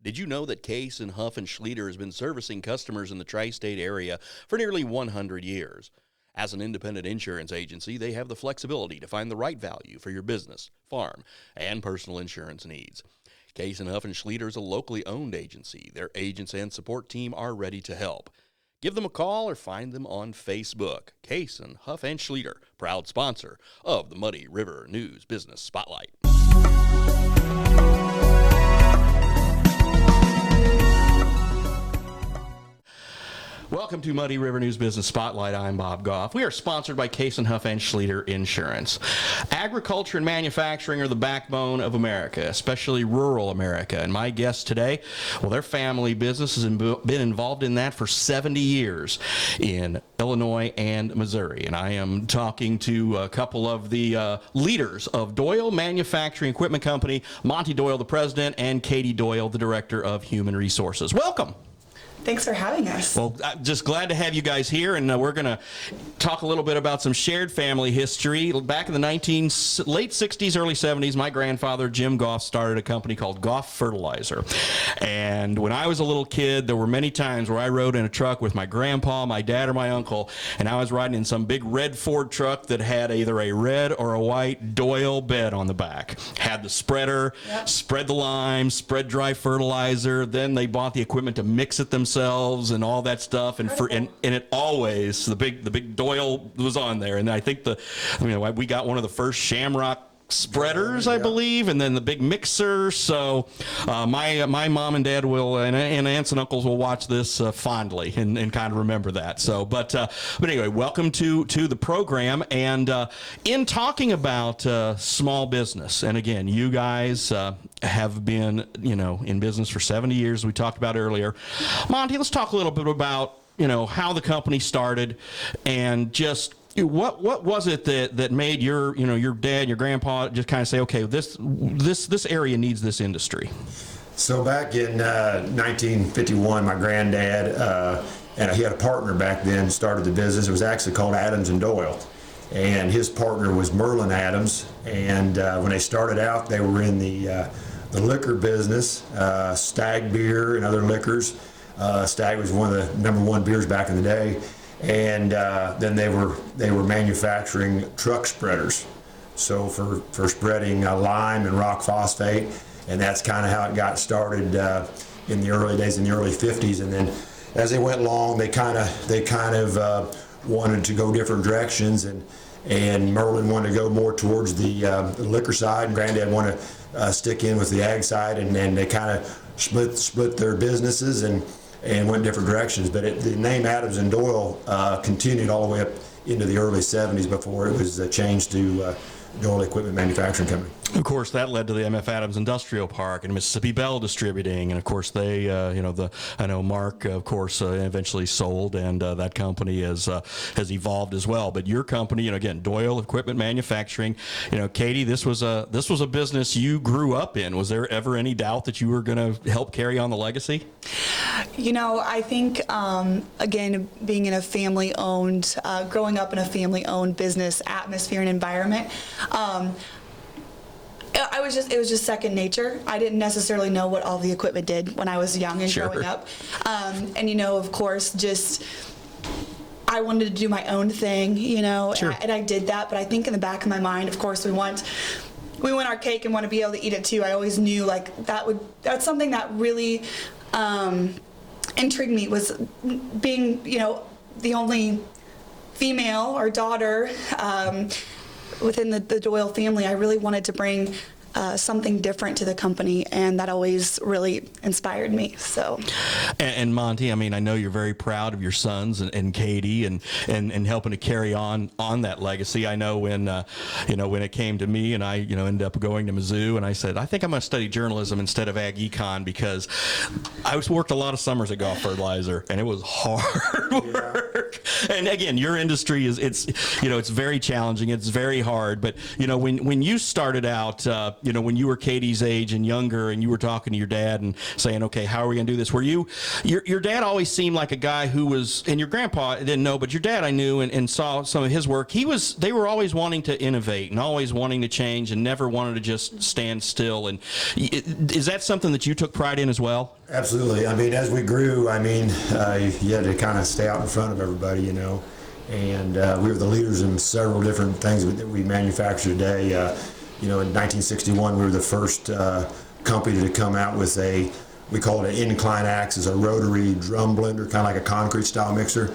Did you know that Case and Huff and Schlieder has been servicing customers in the tri-state area for nearly 100 years? As an independent insurance agency, they have the flexibility to find the right value for your business, farm, and personal insurance needs. Case and Huff and Schlieder is a locally owned agency. Their agents and support team are ready to help. Give them a call or find them on Facebook. Case and Huff and Schlieder, proud sponsor of the Muddy River News Business Spotlight. Welcome to Muddy River News Business Spotlight. I'm Bob Goff. We are sponsored by Case and Huff and Schlieder Insurance. Agriculture and manufacturing are the backbone of America, especially rural America. And my guest today, well, their family business has been involved in that for 70 years in Illinois and Missouri. And I am talking to a couple of the leaders of Doyle Manufacturing Equipment Company, Monty Doyle, the president, and Katie Doyle, the director of human resources. Welcome. Thanks for having us. Well, I'm just glad to have you guys here, and we're going to talk a little bit about some shared family history. Back in the late 60s, early 70s, my grandfather, Jim Goff, started a company called Goff Fertilizer. And when I was a little kid, there were many times where I rode in a truck with my grandpa, my dad, or my uncle, and I was riding in some big red Ford truck that had either a red or a white Doyle bed on the back. Had the spreader, spread the lime, spread dry fertilizer, then they bought the equipment to mix it themselves and all that stuff, and it always the big Doyle was on there, and I think we got one of the first Shamrock spreaders, I believe, and then the big mixer. So my mom and dad will, and aunts and uncles will watch this fondly and kind of remember that. So, but anyway, welcome to the program. And in talking about small business, and again, you guys have been in business for 70 years. We talked about earlier. Monty, let's talk a little bit about how the company started and just. What was it that made your dad, your grandpa just kind of say, okay, this area needs this industry? So back in 1951, my granddad and he had a partner back then started the business. It was actually called Adams and Doyle, and his partner was Merlin Adams. And when they started out, they were in the liquor business, Stag beer and other liquors. Stag was one of the #1 beers back in the day. And then they were manufacturing truck spreaders, so for spreading lime and rock phosphate, and that's kind of how it got started in the early days, in the early 50s. And then as they went along, they kind of wanted to go different directions, and Merlin wanted to go more towards the liquor side, and Granddad wanted to stick in with the ag side, and then they kind of split their businesses and went different directions. But the name Adams and Doyle continued all the way up into the early 70s before it was changed to Doyle Equipment Manufacturing Company. Of course, that led to the M.F. Adams Industrial Park and Mississippi Bell Distributing, and of course they, I know Mark, of course, eventually sold, and that company has evolved as well. But your company, again, Doyle Equipment Manufacturing, Katie, this was a business you grew up in. Was there ever any doubt that you were going to help carry on the legacy? I think again, being in a family-owned, growing up in a family-owned business atmosphere and environment. It was just second nature. I didn't necessarily know what all the equipment did when I was young and growing up. Of course, just I wanted to do my own thing, and I did that. But I think in the back of my mind, of course, we want our cake and want to be able to eat it too. I always knew that's something that really intrigued me, was being, the only female or daughter within the Doyle family. I really wanted to bring something different to the company, and that always really inspired me. So, and Monty, I know you're very proud of your sons and Katie and helping to carry on that legacy. I know when when it came to me, and I ended up going to Mizzou, and I said, I think I'm going to study journalism instead of ag econ, because I worked a lot of summers at Goff Fertilizer, and it was hard work. And again, your industry it's very challenging, it's very hard. But when you started out, when you were Katie's age and younger, and you were talking to your dad and saying, okay, how are we going to do this? Were you, your dad always seemed like a guy who was, and your grandpa didn't know, but your dad I knew and saw some of his work. They were always wanting to innovate and always wanting to change and never wanted to just stand still. And is that something that you took pride in as well? Absolutely. I mean, as we grew, you had to kind of stay out in front of everybody, and we were the leaders in several different things that we manufacture today. In 1961, we were the first company to come out with we call it an incline axis, a rotary drum blender, kind of like a concrete style mixer,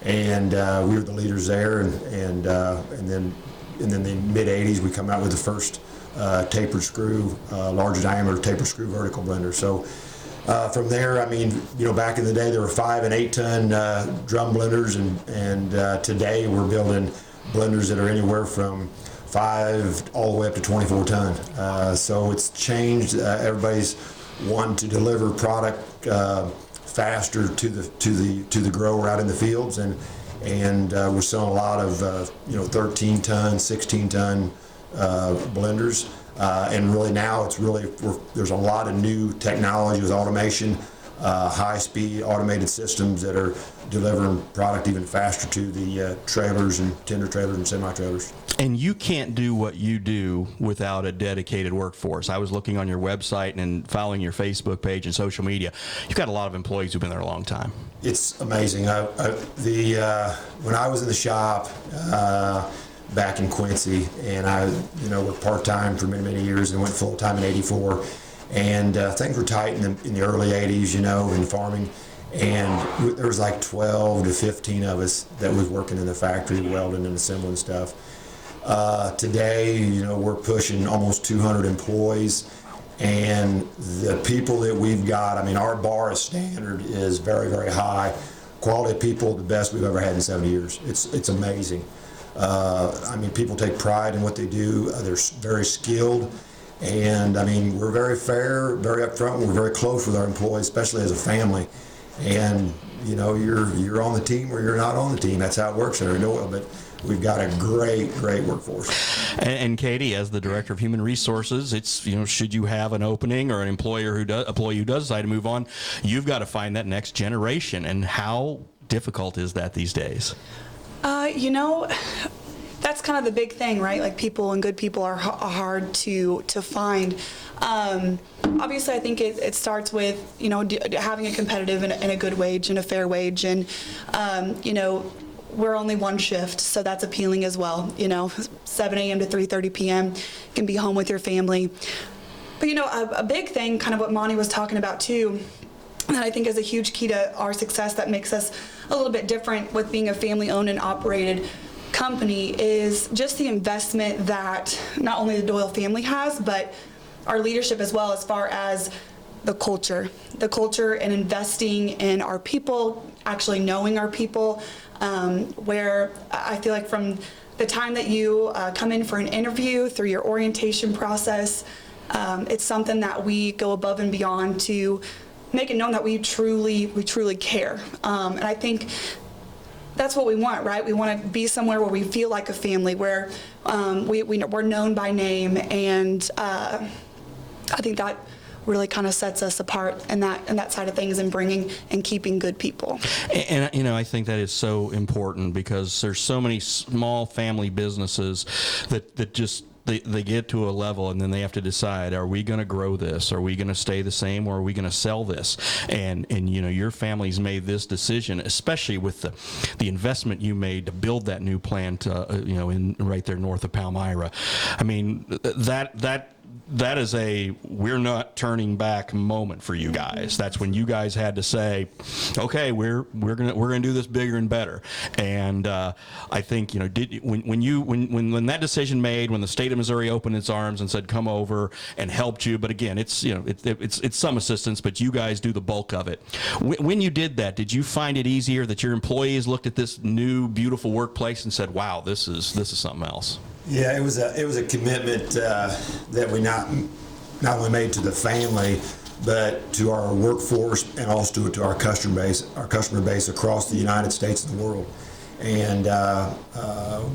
and we were the leaders there. And then in the mid '80s, we come out with the first tapered screw, larger diameter tapered screw vertical blender. So from there, back in the day, there were 5 and 8 ton drum blenders, and today we're building blenders that are anywhere from 5 all the way up to 24 ton. So it's changed. Everybody's wanting to deliver product faster to the grower out in the fields, and we're selling a lot of 13 ton, 16 ton blenders. And really now there's a lot of new technology with automation, high-speed automated systems that are delivering product even faster to the trailers and tender trailers and semi-trailers. And you can't do what you do without a dedicated workforce. I was looking on your website and following your Facebook page and social media. You've got a lot of employees who've been there a long time. It's amazing. When I was in the shop back in Quincy, and I worked part-time for many, many years and went full-time in '84, and things were tight in the early '80s, in farming, and there was like 12 to 15 of us that was working in the factory, welding and assembling stuff. Today, we're pushing almost 200 employees, and the people that we've got, our bar of standard is very, very high. Quality of people, the best we've ever had in 70 years. It's amazing. People take pride in what they do. They're very skilled, and we're very fair, very upfront. We're very close with our employees, especially as a family. And you're on the team or you're not on the team. That's how it works there at Doyle. But we've got a great workforce. And Katie, as the director of human resources, it's should you have an opening or an employee who does decide to move on, you've got to find that next generation. And how difficult is that these days? That's kind of the big thing, right? Like, people and good people are hard to find. Obviously, I think it starts with, having a competitive and a good wage and a fair wage. And, we're only one shift, so that's appealing as well. 7 a.m. to 3:30 p.m. can be home with your family. But, a big thing, kind of what Monty was talking about too, that I think is a huge key to our success that makes us a little bit different with being a family-owned and operated company, is just the investment that not only the Doyle family has, but our leadership as well, as far as the culture and investing in our people, actually knowing our people, where I feel like from the time that you come in for an interview through your orientation process, it's something that we go above and beyond to make it known that we truly care. And I think that's what we want, right? We want to be somewhere where we feel like a family, where we're known by name, and I think that really kind of sets us apart in that side of things, and bringing and keeping good people. And I think that is so important, because there's so many small family businesses that just they get to a level, and then they have to decide, are we going to grow this? Are we going to stay the same, or are we going to sell this? And your family's made this decision, especially with the investment you made to build that new plant, in right there north of Palmyra. That is a we're not turning back moment for you guys. That's when you guys had to say, okay, we're gonna do this bigger and better. And I think when that decision made, when the state of Missouri opened its arms and said come over and helped you, but again, it's some assistance, but you guys do the bulk of it. When you did that, did you find it easier that your employees looked at this new beautiful workplace and said, wow, this is something else? Yeah, it was a commitment that we not only made to the family, but to our workforce, and also to our customer base across the United States and the world. And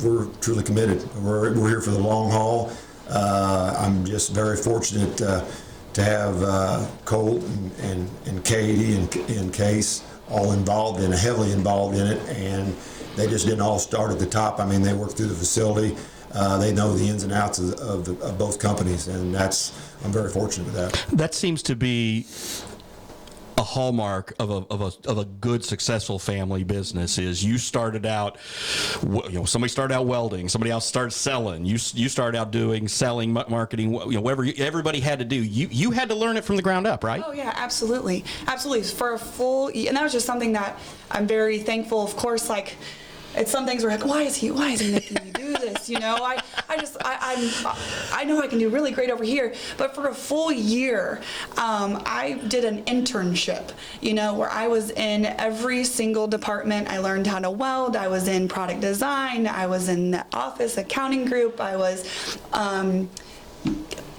we're truly committed. We're here for the long haul. I'm just very fortunate to have Colt and Katie and Case all involved in it, heavily involved in it, and they just didn't all start at the top. I mean, they worked through the facility. They know the ins and outs of both companies, and I'm very fortunate with that. That seems to be a hallmark of a good, successful family business. Is you started out, somebody started out welding, somebody else started selling, you started out doing selling, marketing, whatever everybody had to do. You had to learn it from the ground up, right? Oh yeah, absolutely. For a full, and that was just something that I'm very thankful. Of course, like, it's some things where like, why is he making me do this? I know I can do really great over here, but for a full year, I did an internship, where I was in every single department. I learned how to weld. I was in product design. I was in the office accounting group. I was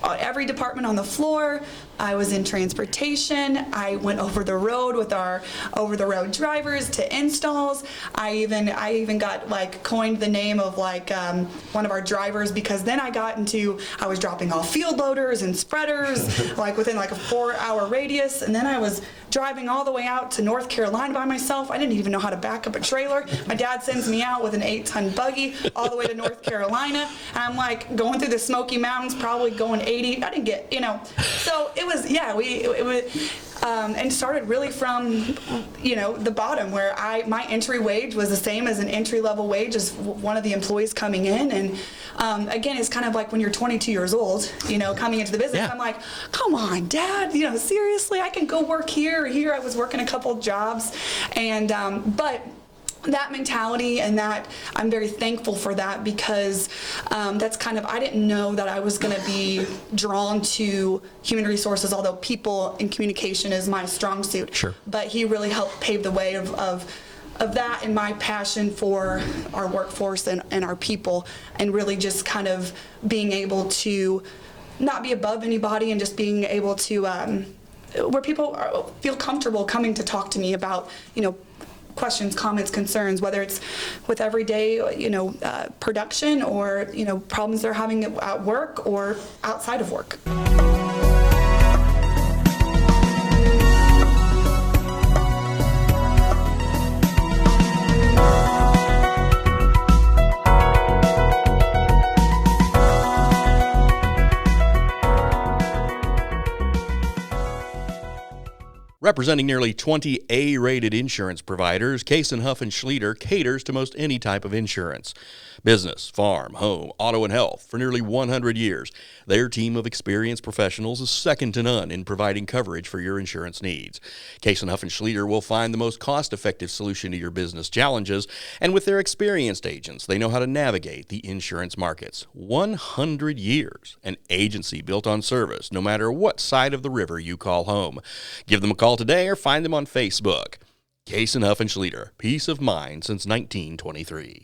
every department on the floor. I was in transportation. I went over the road with our over-the-road drivers to installs. I even got coined the name of one of our drivers, because then I was dropping off field loaders and spreaders within a 4-hour radius, and then I was driving all the way out to North Carolina by myself. I didn't even know how to back up a trailer. My dad sends me out with an 8-ton buggy all the way to North Carolina, and I'm going through the Smoky Mountains, probably going 80. I didn't get, so it was, and started really from, the bottom, where my entry wage was the same as an entry-level wage as one of the employees coming in. And again, it's kind of like when you're 22 years old, coming into the business. Yeah. I'm like, come on, Dad, seriously, I can go work here or here. I was working a couple jobs, and but that mentality, and that I'm very thankful for that, because that's I didn't know that I was going to be drawn to human resources, although people and communication is my strong suit. Sure. But he really helped pave the way of that, and my passion for our workforce and our people, and really just being able to not be above anybody, and just being able to where people feel comfortable coming to talk to me about questions, comments, concerns, whether it's with everyday, production, or, problems they're having at work or outside of work. Representing nearly 20 A-rated insurance providers, Case & Huff & Schlieder caters to most any type of insurance. Business, farm, home, auto, and health for nearly 100 years. Their team of experienced professionals is second to none in providing coverage for your insurance needs. Case & Huff & Schlieder will find the most cost-effective solution to your business challenges, and with their experienced agents, they know how to navigate the insurance markets. 100 years, an agency built on service, no matter what side of the river you call home. Give them a call today or find them on Facebook. Case & Huff & Schlieder, peace of mind since 1923.